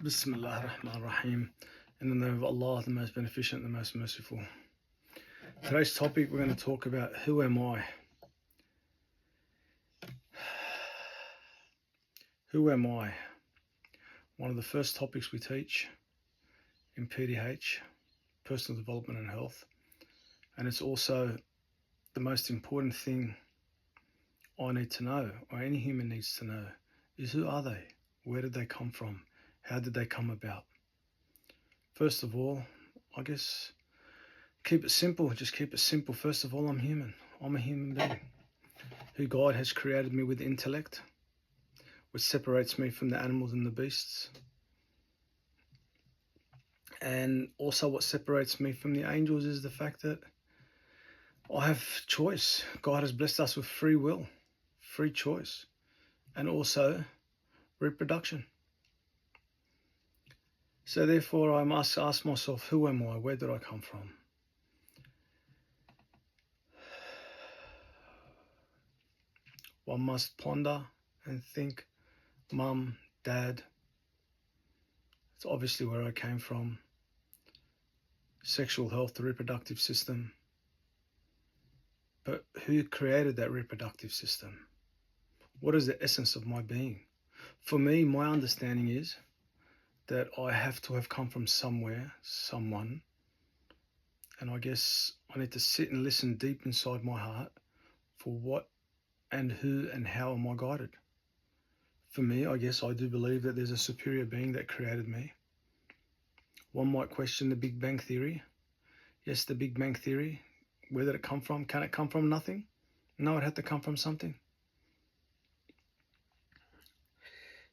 Bismillah ar-Rahman ar-Rahim. In the name of Allah, the most beneficent, the most merciful. Today's topic, we're going to talk about who am I? Who am I? One of the first topics we teach in PDH, personal development and health. And it's also the most important thing I need to know, or any human needs to know, is who are they? Where did they come from? How did they come about? First of all, I guess, keep it simple. Just keep it simple. First of all, I'm human. I'm a human being who God has created me with intellect, which separates me from the animals and the beasts. And also what separates me from the angels is the fact that I have choice. God has blessed us with free will, free choice, and also reproduction. So therefore I must ask myself, who am I? Where did I come from? One must ponder and think, mum, dad, it's obviously where I came from. Sexual health, the reproductive system. But who created that reproductive system? What is the essence of my being? For me, my understanding is that I have to have come from somewhere, someone, and I guess I need to sit and listen deep inside my heart for what and who and how am I guided. For me, I guess I do believe that there's a superior being that created me. One might question the Big Bang Theory. Yes, the Big Bang Theory. Where did it come from? Can it come from nothing? No, it had to come from something.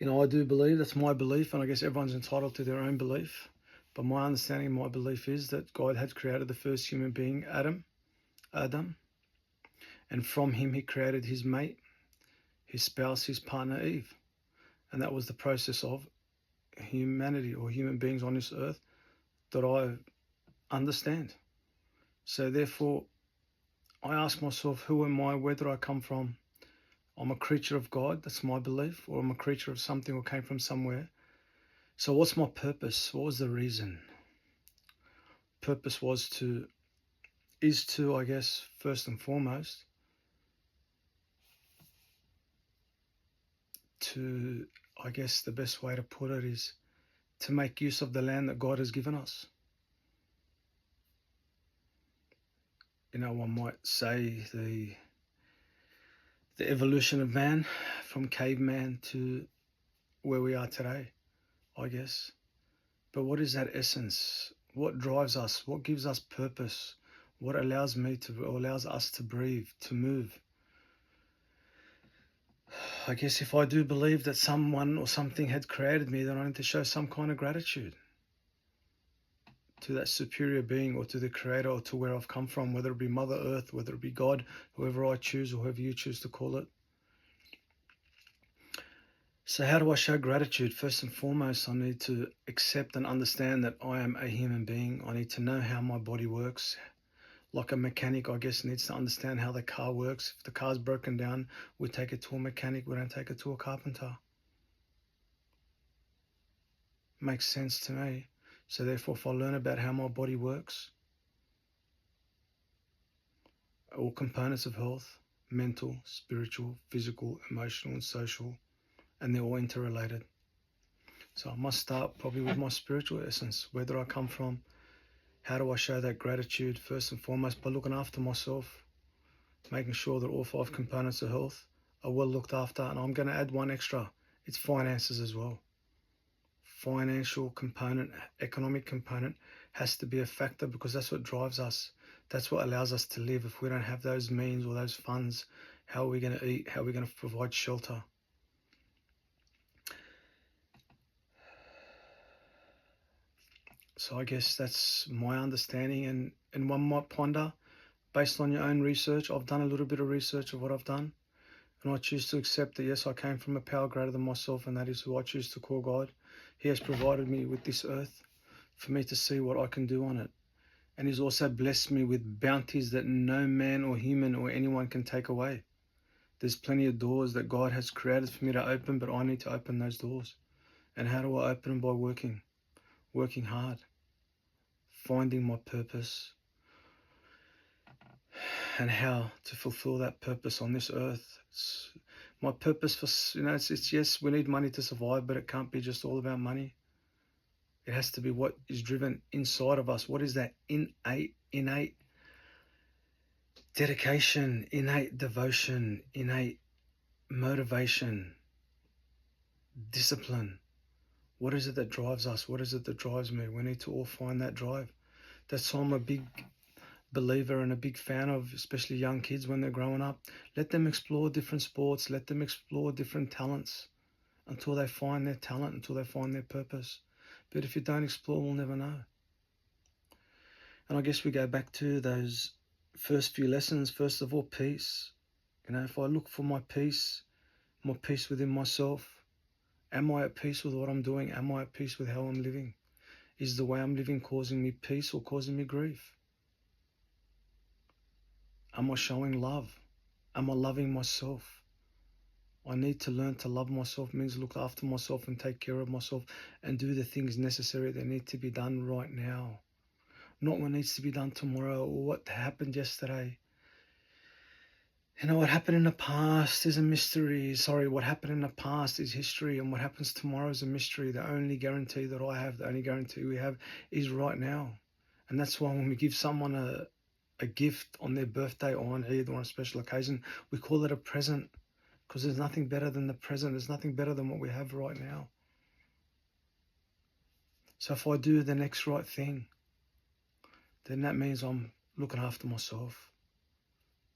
I do believe, that's my belief, and I guess everyone's entitled to their own belief. But my understanding, my belief is that God had created the first human being, Adam, and from him he created his mate, his spouse, his partner, Eve. And that was the process of humanity or human beings on this earth that I understand. So therefore, I ask myself, who am I? Where did I come from? I'm a creature of God, that's my belief, or I'm a creature of something or came from somewhere. So what's my purpose? What was the reason? Purpose is to, I guess, first and foremost, I guess the best way to put it is to make use of the land that God has given us. One might say the evolution of man from caveman to where we are today, I guess. But what is that essence? What drives us? What gives us purpose? What allows us to breathe, to move? I guess if I do believe that someone or something had created me, then I need to show some kind of gratitude to that superior being or to the creator or to where I've come from, whether it be Mother Earth, whether it be God, whoever I choose or whoever you choose to call it. So how do I show gratitude? First and foremost, I need to accept and understand that I am a human being. I need to know how my body works. Like a mechanic, I guess, needs to understand how the car works. If the car's broken down, we take it to a mechanic. We don't take it to a carpenter. Makes sense to me. So therefore, if I learn about how my body works, all components of health, mental, spiritual, physical, emotional, and social, and they're all interrelated. So I must start probably with my spiritual essence. Where did I come from? How do I show that gratitude? First and foremost, by looking after myself, making sure that all 5 components of health are well looked after. And I'm going to add one extra. It's finances as well. Financial component, economic component has to be a factor because that's what drives us. That's what allows us to live. If we don't have those means or those funds, how are we going to eat? How are we going to provide shelter? So I guess that's my understanding, and one might ponder based on your own research. I've done a little bit of research of what I've done, and I choose to accept that yes, I came from a power greater than myself, and that is who I choose to call God. He has provided me with this earth for me to see what I can do on it. And he's also blessed me with bounties that no man or human or anyone can take away. There's plenty of doors that God has created for me to open, but I need to open those doors. And how do I open them? By working hard, finding my purpose and how to fulfill that purpose on this earth. My purpose for, it's yes, we need money to survive, but it can't be just all about money. It has to be what is driven inside of us. What is that innate dedication, innate devotion, innate motivation, discipline? What is it that drives us? What is it that drives me? We need to all find that drive. That's why I'm a big believer and a big fan of, especially young kids when they're growing up. Let them explore different sports. Let them explore different talents until they find their talent, until they find their purpose. But if you don't explore, we'll never know. And I guess we go back to those first few lessons. First of all, peace. If I look for my peace within myself, am I at peace with what I'm doing? Am I at peace with how I'm living? Is the way I'm living causing me peace or causing me grief? Am I showing love? Am I loving myself? I need to learn to love myself. It means look after myself and take care of myself and do the things necessary that need to be done right now. Not what needs to be done tomorrow or what happened yesterday. What happened in the past is a mystery. What happened in the past is history, and what happens tomorrow is a mystery. The only guarantee that I have, the only guarantee we have is right now. And that's why when we give someone a gift on their birthday or on Eid or on a special occasion, we call it a present, because there's nothing better than the present. There's nothing better than what we have right now. So if I do the next right thing, then that means I'm looking after myself,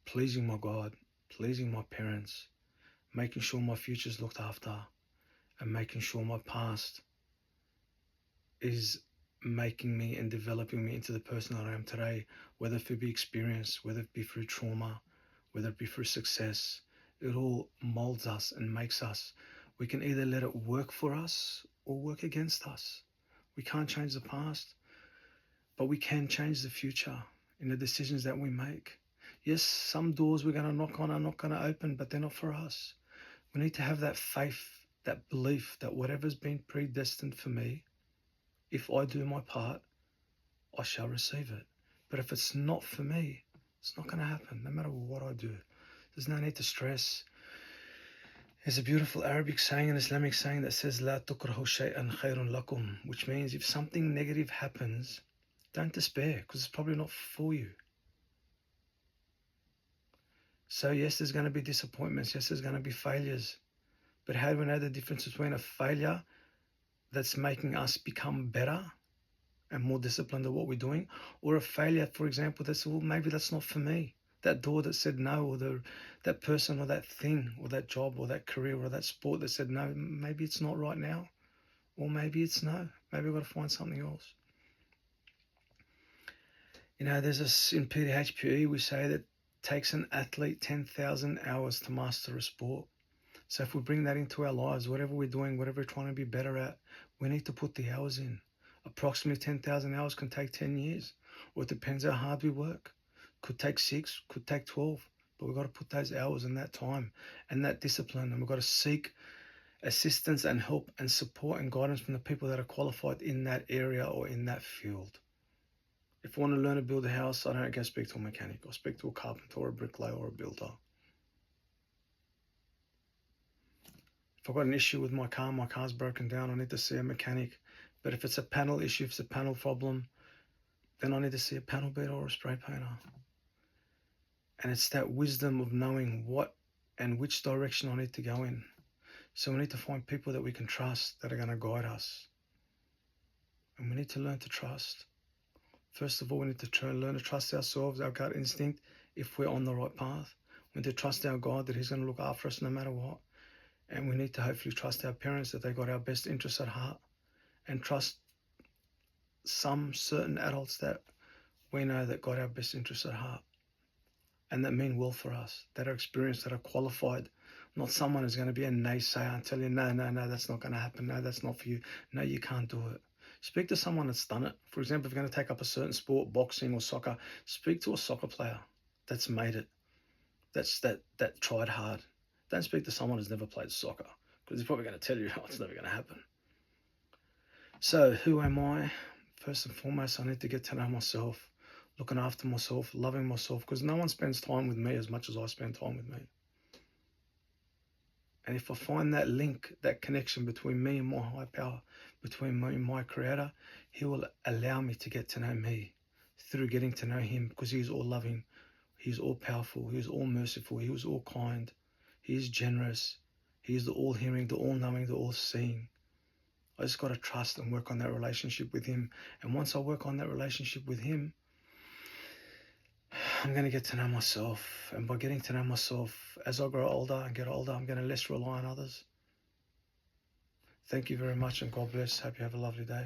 pleasing my God, pleasing my parents, making sure my future's looked after, and making sure my past is making me and developing me into the person that I am today, whether it be experience, whether it be through trauma, whether it be through success. It all molds us and makes us. We can either let it work for us or work against us. We can't change the past, but we can change the future in the decisions that we make. Yes, some doors we're going to knock on are not going to open, but they're not for us. We need to have that faith, that belief that whatever's been predestined for me, if I do my part, I shall receive it. But if it's not for me, it's not going to happen, no matter what I do. There's no need to stress. There's a beautiful Arabic saying, an Islamic saying that says, "La tukrahu shay'an khayrun lakum," which means if something negative happens, don't despair, because it's probably not for you. So yes, there's going to be disappointments. Yes, there's going to be failures. But how do we know the difference between a failure that's making us become better and more disciplined at what we're doing, or a failure, for example, that's, well, maybe that's not for me. That door that said no, or that person or that thing or that job or that career or that sport that said no, maybe it's not right now, or maybe it's no. Maybe I've got to find something else. There's this in PDHPE, we say that it takes an athlete 10,000 hours to master a sport. So if we bring that into our lives, whatever we're doing, whatever we're trying to be better at, we need to put the hours in. Approximately 10,000 hours can take 10 years, or it depends how hard we work. Could take 6, could take 12, but we've got to put those hours and that time and that discipline, and we've got to seek assistance and help and support and guidance from the people that are qualified in that area or in that field. If I want to learn to build a house, I don't go speak to a mechanic. I'll speak to a carpenter or a bricklayer or a builder. If I've got an issue with my car's broken down, I need to see a mechanic. But if it's a panel issue, if it's a panel problem, then I need to see a panel beater or a spray painter. And it's that wisdom of knowing what and which direction I need to go in. So we need to find people that we can trust, that are going to guide us. And we need to learn to trust. First of all, we need to learn to trust ourselves, our gut instinct, if we're on the right path. We need to trust our God that He's going to look after us no matter what. And we need to hopefully trust our parents that they got our best interests at heart. And trust some certain adults that we know that got our best interests at heart. And that mean well for us, that are experienced, that are qualified. Not someone who's going to be a naysayer and tell you, no, that's not going to happen. No, that's not for you. No, you can't do it. Speak to someone that's done it. For example, if you're going to take up a certain sport, boxing or soccer, speak to a soccer player that's made it, that tried hard. Don't speak to someone who's never played soccer, because he's probably going to tell you, oh, it's never going to happen. So, who am I? First and foremost, I need to get to know myself, looking after myself, loving myself, because no one spends time with me as much as I spend time with me. And if I find that link, that connection between me and my high power, between me and my creator, he will allow me to get to know me through getting to know him, because he is all loving, he is all powerful, he is all merciful, he is all kind, he is generous, he is the all hearing, the all knowing, the all seeing. I just got to trust and work on that relationship with him. And once I work on that relationship with him, I'm going to get to know myself. And by getting to know myself, as I grow older and get older, I'm going to less rely on others. Thank you very much, and God bless. Hope you have a lovely day.